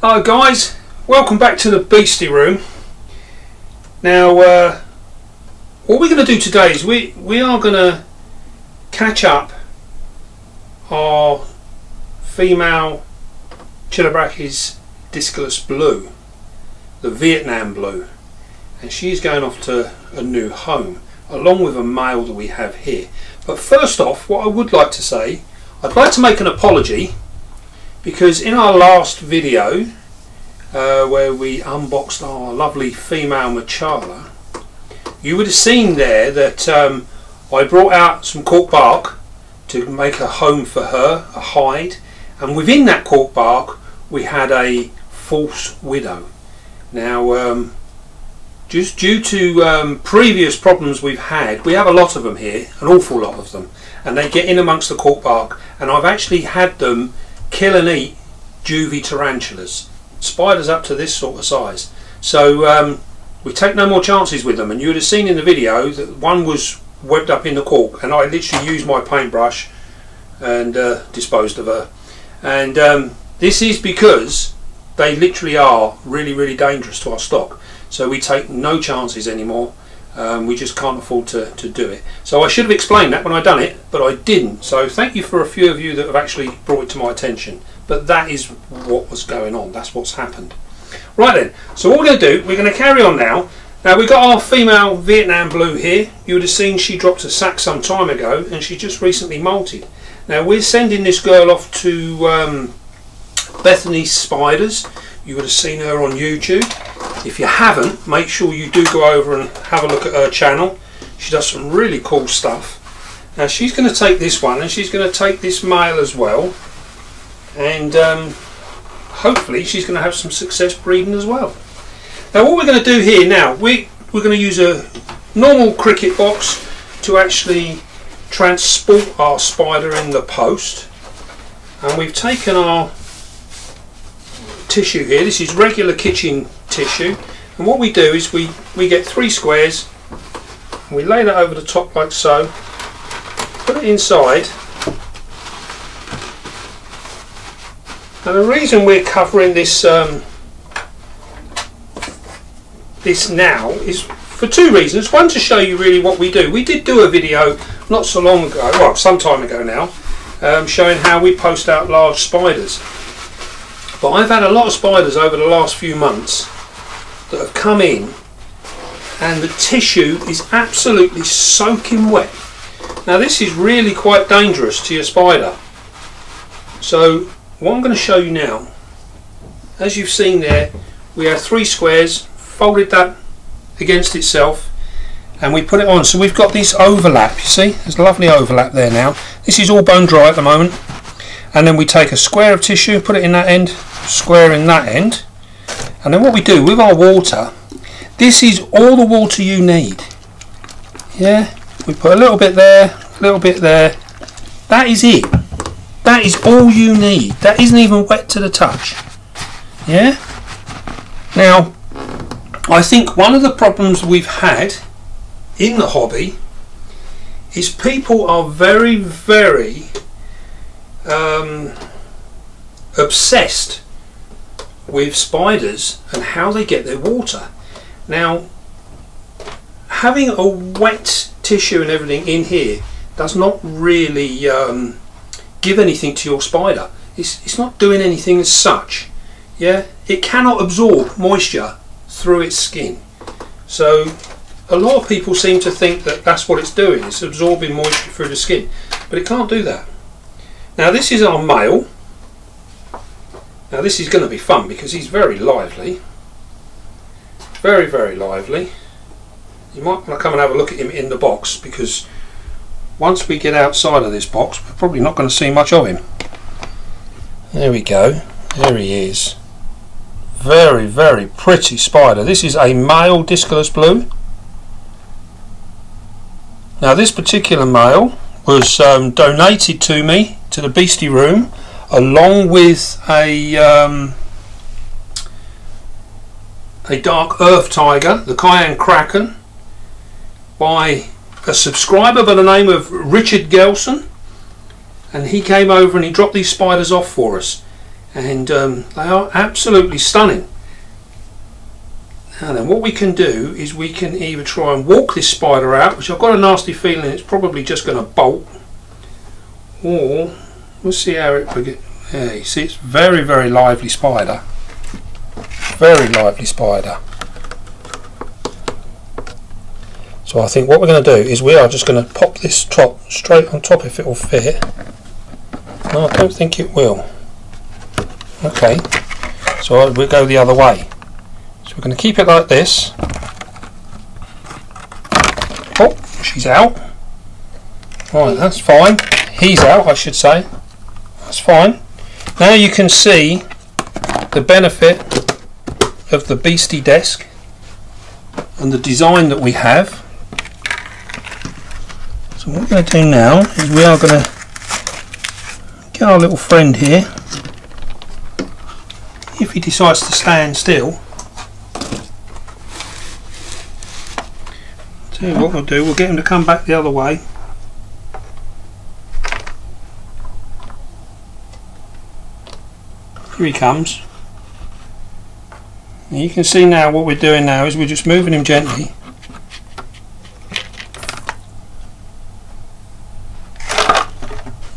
Hello guys, welcome back to the beastie room. Now what we're going to do today is we are going to catch up our female Chilobrachys dyscolus blue, the Vietnam blue, and she's going off to a new home along with a male that we have here. But first off, what I would like to say, I'd like to make an apology, because in our last video where we unboxed our lovely female Machala, you would have seen there that I brought out some cork bark to make a home for her, a hide, and within that cork bark we had a false widow. Now just due to previous problems we've had, we have a lot of them here, an awful lot of them, and they get in amongst the cork bark, and I've actually had them kill and eat juvie tarantulas, spiders up to this sort of size. So we take no more chances with them, and you would have seen in the video that one was webbed up in the cork, and I literally used my paintbrush and disposed of her. And this is because they literally are really dangerous to our stock, so we take no chances anymore. We just can't afford to do it. So I should have explained that when I done it, but I didn't. So thank you for a few of you that have actually brought it to my attention. But that is what was going on. That's what's happened. Right then, so what we're going to do, we're going to carry on now. Now we've got our female Vietnam blue here. You would have seen she dropped a sack some time ago, and she just recently molted. Now we're sending this girl off to Bethany's Spiders. You would have seen her on YouTube. If you haven't, make sure you do go over and have a look at her channel. She does some really cool stuff. Now she's going to take this one, and she's going to take this male as well, and hopefully she's going to have some success breeding as well. Now what we're going to do here now, we're going to use a normal cricket box to actually transport our spider in the post, and we've taken our tissue here. This is regular kitchen tissue, and what we do is we get 3 squares, and we lay that over the top like so, put it inside. Now the reason we're covering this this now is for 2 reasons. One, to show you really what we do. We did do a video not so long ago, well some time ago now, showing how we post out large spiders. But I've had a lot of spiders over the last few months that have come in, and the tissue is absolutely soaking wet. Now this is really quite dangerous to your spider. So what I'm going to show you now, as you've seen there, we have 3 squares, folded that against itself, and we put it on. So we've got this overlap, you see, there's a lovely overlap there now. This is all bone dry at the moment. And then we take a square of tissue, put it in that end, square in that end, and then what we do with our water, this is all the water you need. Yeah, we put a little bit there, a little bit there. That is it. That is all you need. That isn't even wet to the touch. Yeah. Now, I think one of the problems we've had in the hobby is people are very obsessed with spiders and how they get their water. Now, having a wet tissue and everything in here does not really give anything to your spider. It's not doing anything as such. Yeah, it cannot absorb moisture through its skin. So a lot of people seem to think that that's what it's doing, it's absorbing moisture through the skin, but it can't do that. Now this is our male. Now this is going to be fun because he's very lively, very lively. You might want to come and have a look at him in the box, because once we get outside of this box we're probably not going to see much of him. There we go, there he is. Very pretty spider. This is a male dyscolus blue. Now this particular male was donated to me, to the beastie room, along with a dark earth tiger, the Cayenne Kraken, by a subscriber by the name of Richard Gelson, and he came over and he dropped these spiders off for us. and they are absolutely stunning. Now then, what we can do is we can either try and walk this spider out, which I've got a nasty feeling it's probably just going to bolt, or we'll see how it begins. Yeah, you see, it's very, very lively spider. Very lively spider. So I think what we're going to do is we are just going to pop this top straight on top if it will fit. No, I don't think it will. Okay, so we'll go the other way. So we're going to keep it like this. Oh, she's out. Right, that's fine. He's out, I should say. That's fine. Now you can see the benefit of the beastie desk and the design that we have. So what we're going to do now is we are going to get our little friend here. If he decides to stand still, tell you what we'll do, we'll get him to come back the other way. Here he comes. And you can see now what we're doing now is we're just moving him gently.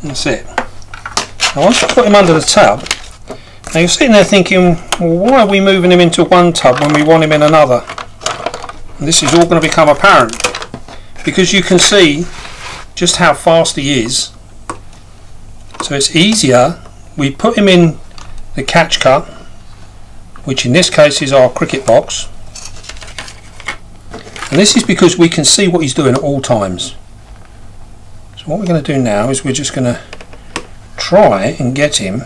That's it. Now once you put him under the tub, now you're sitting there thinking, well, why are we moving him into one tub when we want him in another? And this is all going to become apparent, because you can see just how fast he is. So it's easier, we put him in the catch cut, which in this case is our cricket box, and this is because we can see what he's doing at all times. So what we're going to do now is we're just going to try and get him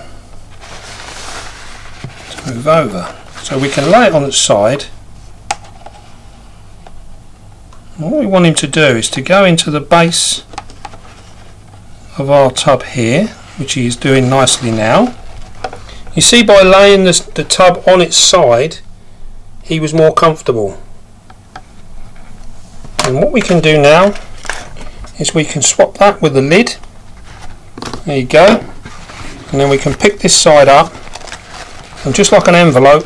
to move over, so we can lay it on its side. And what we want him to do is to go into the base of our tub here, which he is doing nicely now. You see, by laying the tub on its side, he was more comfortable. And what we can do now is we can swap that with the lid. There you go. And then we can pick this side up, and just like an envelope,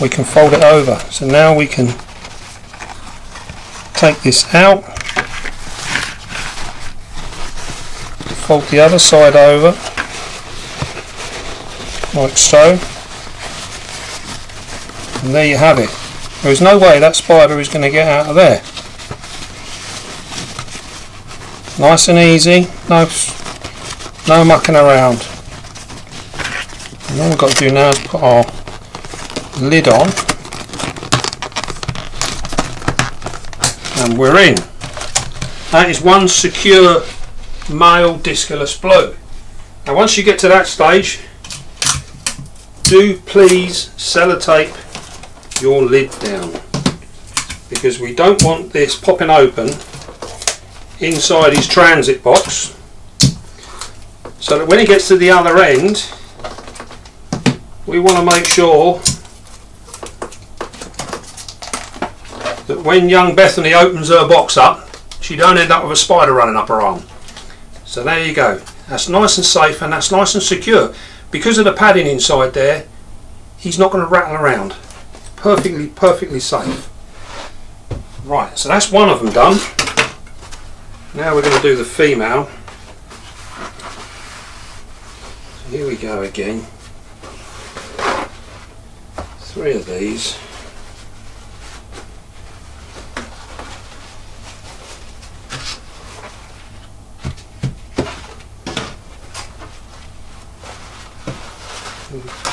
we can fold it over. So now we can take this out, fold the other side over, like so, and there you have it. There is no way that spider is going to get out of there. Nice and easy, no mucking around. And all we've got to do now is put our lid on, and we're in. That is one secure male dyscolus blue. Now once you get to that stage, do please sellotape your lid down, because we don't want this popping open inside his transit box, so that when he gets to the other end, we want to make sure that when young Bethany opens her box up, she don't end up with a spider running up her arm. So there you go. That's nice and safe, and that's nice and secure. Because of the padding inside there, he's not going to rattle around. Perfectly safe. Right, so that's one of them done. Now we're going to do the female. So here we go again. 3 of these.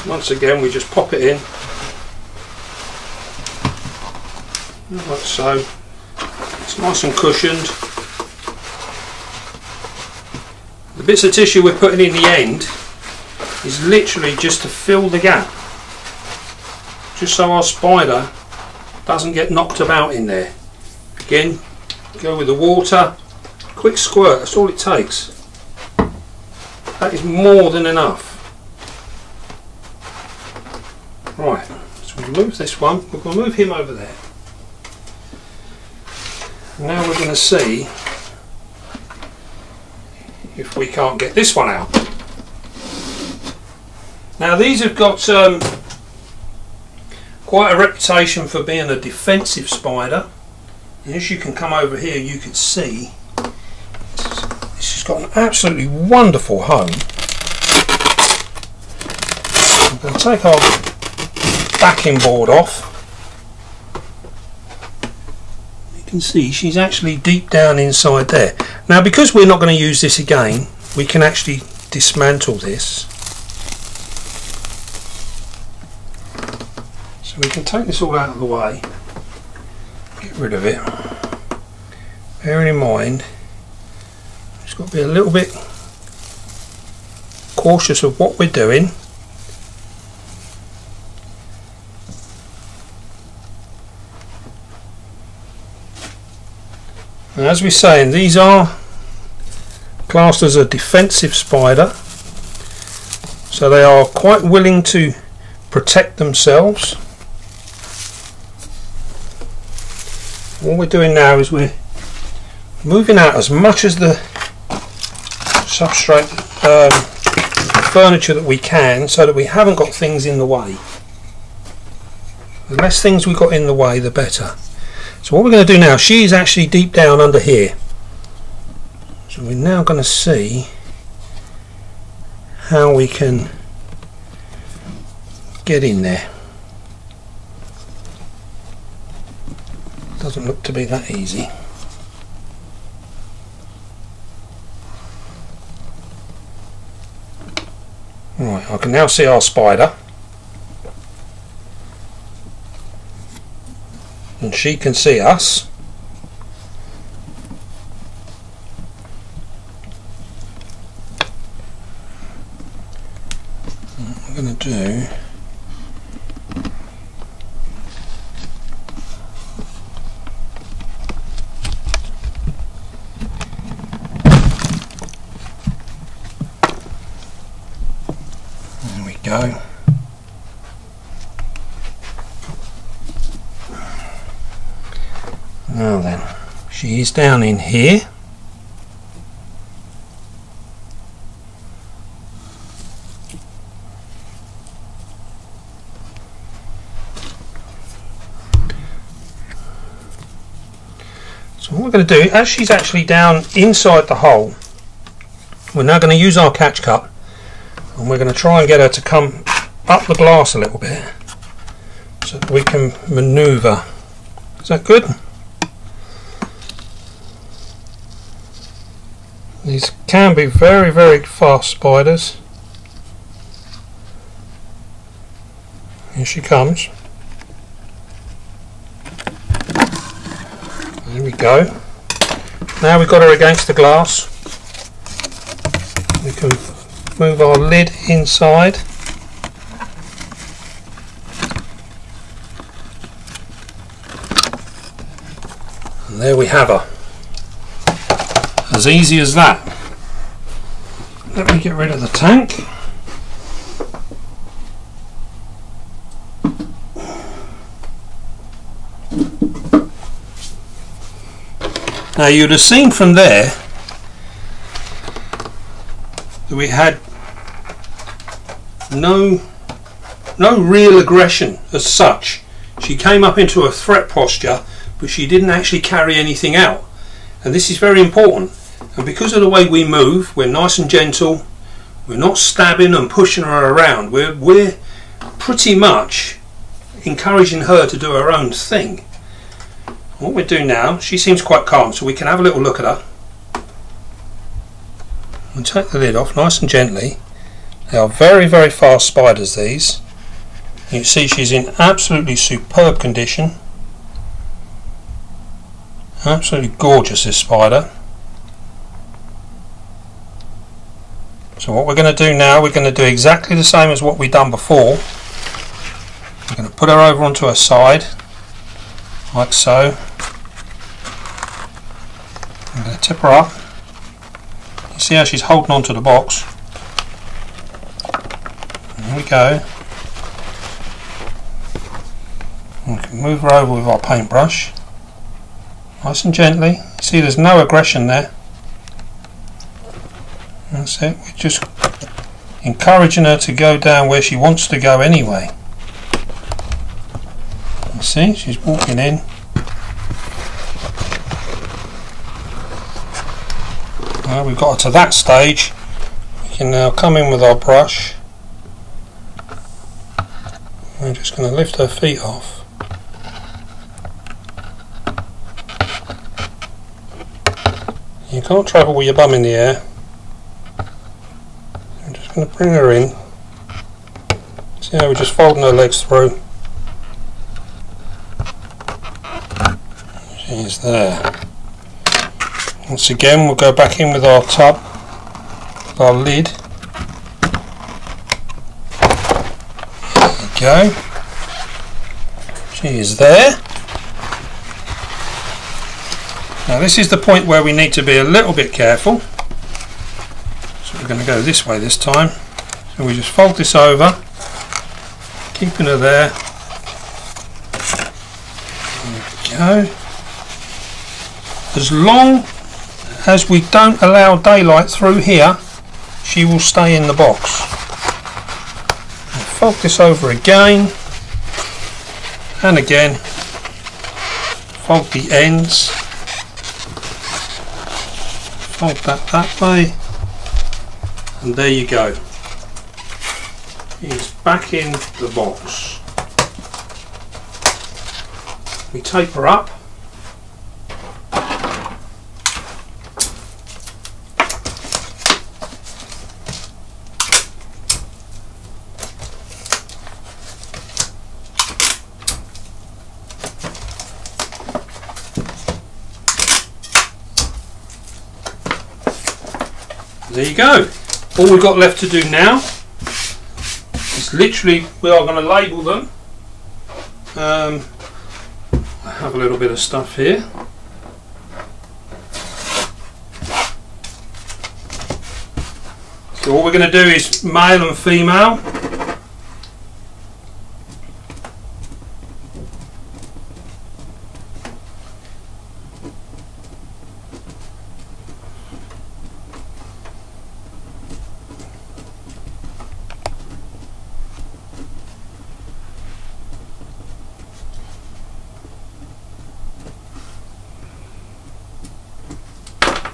Once again, we just pop it in, like so. It's nice and cushioned. The bits of tissue we're putting in the end is literally just to fill the gap, just so our spider doesn't get knocked about in there. Again, go with the water, quick squirt, that's all it takes. That is more than enough. Right, so we'll move this one, we're going to move him over there. Now we're going to see if we can't get this one out. Now these have got quite a reputation for being a defensive spider. And as you can come over here, you can see this has got an absolutely wonderful home. I'm going to take our backing board off. You can see she's actually deep down inside there. Now because we're not going to use this again, we can actually dismantle this. So we can take this all out of the way, get rid of it. Bearing in mind, it's got to be a little bit cautious of what we're doing. And as we're saying, these are classed as a defensive spider, so they are quite willing to protect themselves. What we're doing now is we're moving out as much as the substrate furniture that we can, so that we haven't got things in the way. The less things we've got in the way, the better. So what we're going to do now, she is actually deep down under here. So we're now going to see how we can get in there. Doesn't look to be that easy. Right, I can now see our spider. And she can see us. What I'm going to do, there we go. Now then, she is down in here. So what we're going to do, as she's actually down inside the hole, we're now going to use our catch cup and we're going to try and get her to come up the glass a little bit so that we can manoeuvre. Is that good? These can be very, very fast spiders. Here she comes. There we go. Now we've got her against the glass. We can move our lid inside. And there we have her. As easy as that. Let me get rid of the tank. Now you'd have seen from there that we had no real aggression as such. She came up into a threat posture, but she didn't actually carry anything out. And this is very important. And because of the way we move, we're nice and gentle. We're not stabbing and pushing her around. We're pretty much encouraging her to do her own thing. What we do now, she seems quite calm, so we can have a little look at her. And take the lid off nice and gently. They are very, very fast spiders, these. You can see she's in absolutely superb condition. Absolutely gorgeous, this spider. So what we're going to do now, we're going to do exactly the same as what we've done before. We're going to put her over onto her side, like so. I'm going to tip her up. You see how she's holding onto the box. There we go. We can move her over with our paintbrush. Nice and gently. See, there's no aggression there. That's it. We're just encouraging her to go down where she wants to go anyway. You see, she's walking in. Well, we've got her to that stage. We can now come in with our brush. We're just going to lift her feet off. You can't travel with your bum in the air. I'm just going to bring her in. See how we're just folding her legs through. She's there. Once again, we'll go back in with our tub, with our lid. There we go. She is there. Now this is the point where we need to be a little bit careful. So we're going to go this way this time. So we just fold this over, keeping her there. There we go. As long as we don't allow daylight through here, she will stay in the box. Fold this over again and again. Fold the ends. Fold that way, and there you go. It's back in the box. We tape her up. There you go. All we've got left to do now is literally, we are going to label them. I have a little bit of stuff here. So all we're going to do is male and female.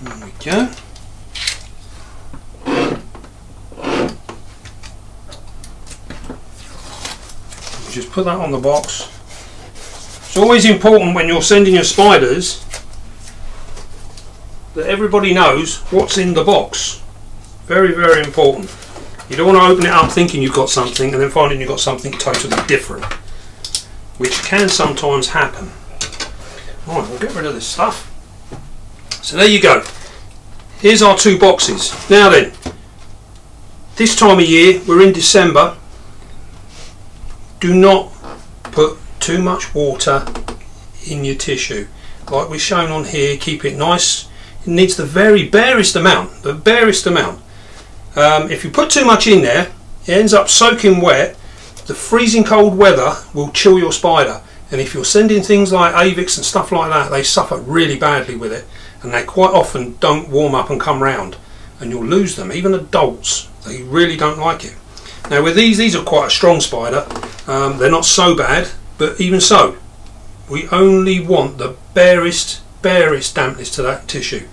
There we go. Just put that on the box. It's always important when you're sending your spiders that everybody knows what's in the box. Very, very important. You don't want to open it up thinking you've got something and then finding you've got something totally different, which can sometimes happen. Right, we'll get rid of this stuff. So there you go. Here's our two boxes. Now then, this time of year, we're in December. Do not put too much water in your tissue. Like we're shown on here, keep it nice. It needs the very barest amount, the barest amount. If you put too much in there, it ends up soaking wet. The freezing cold weather will chill your spider. And if you're sending things like Avix and stuff like that, they suffer really badly with it. And they quite often don't warm up and come round. And you'll lose them. Even adults, they really don't like it. Now with these are quite a strong spider. They're not so bad, but even so, we only want the barest dampness to that tissue.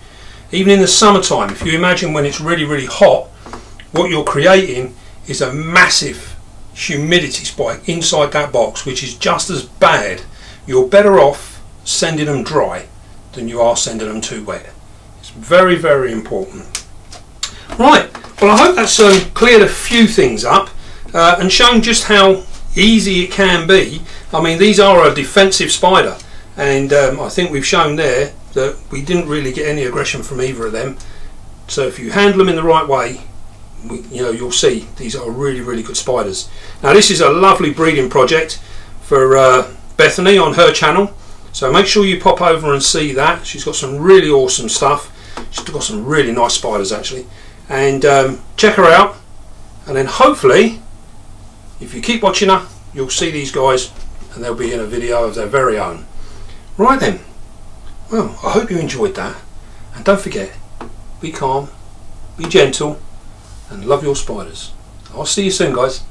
Even in the summertime, if you imagine when it's really, really hot, what you're creating is a massive humidity spike inside that box, which is just as bad. You're better off sending them dry than you are sending them too wet. It's very, very important. Right, well I hope that's cleared a few things up and shown just how easy it can be. I mean, these are a defensive spider, and I think we've shown there that we didn't really get any aggression from either of them. So if you handle them in the right way, you'll see these are really, really good spiders. Now this is a lovely breeding project for Bethany on her channel, so make sure you pop over and see that. She's got some really awesome stuff. She's got some really nice spiders actually, and check her out, and then hopefully if you keep watching her, you'll see these guys and they'll be in a video of their very own. Right then, well, I hope you enjoyed that, and don't forget, be calm, be gentle, and love your spiders. I'll see you soon, guys.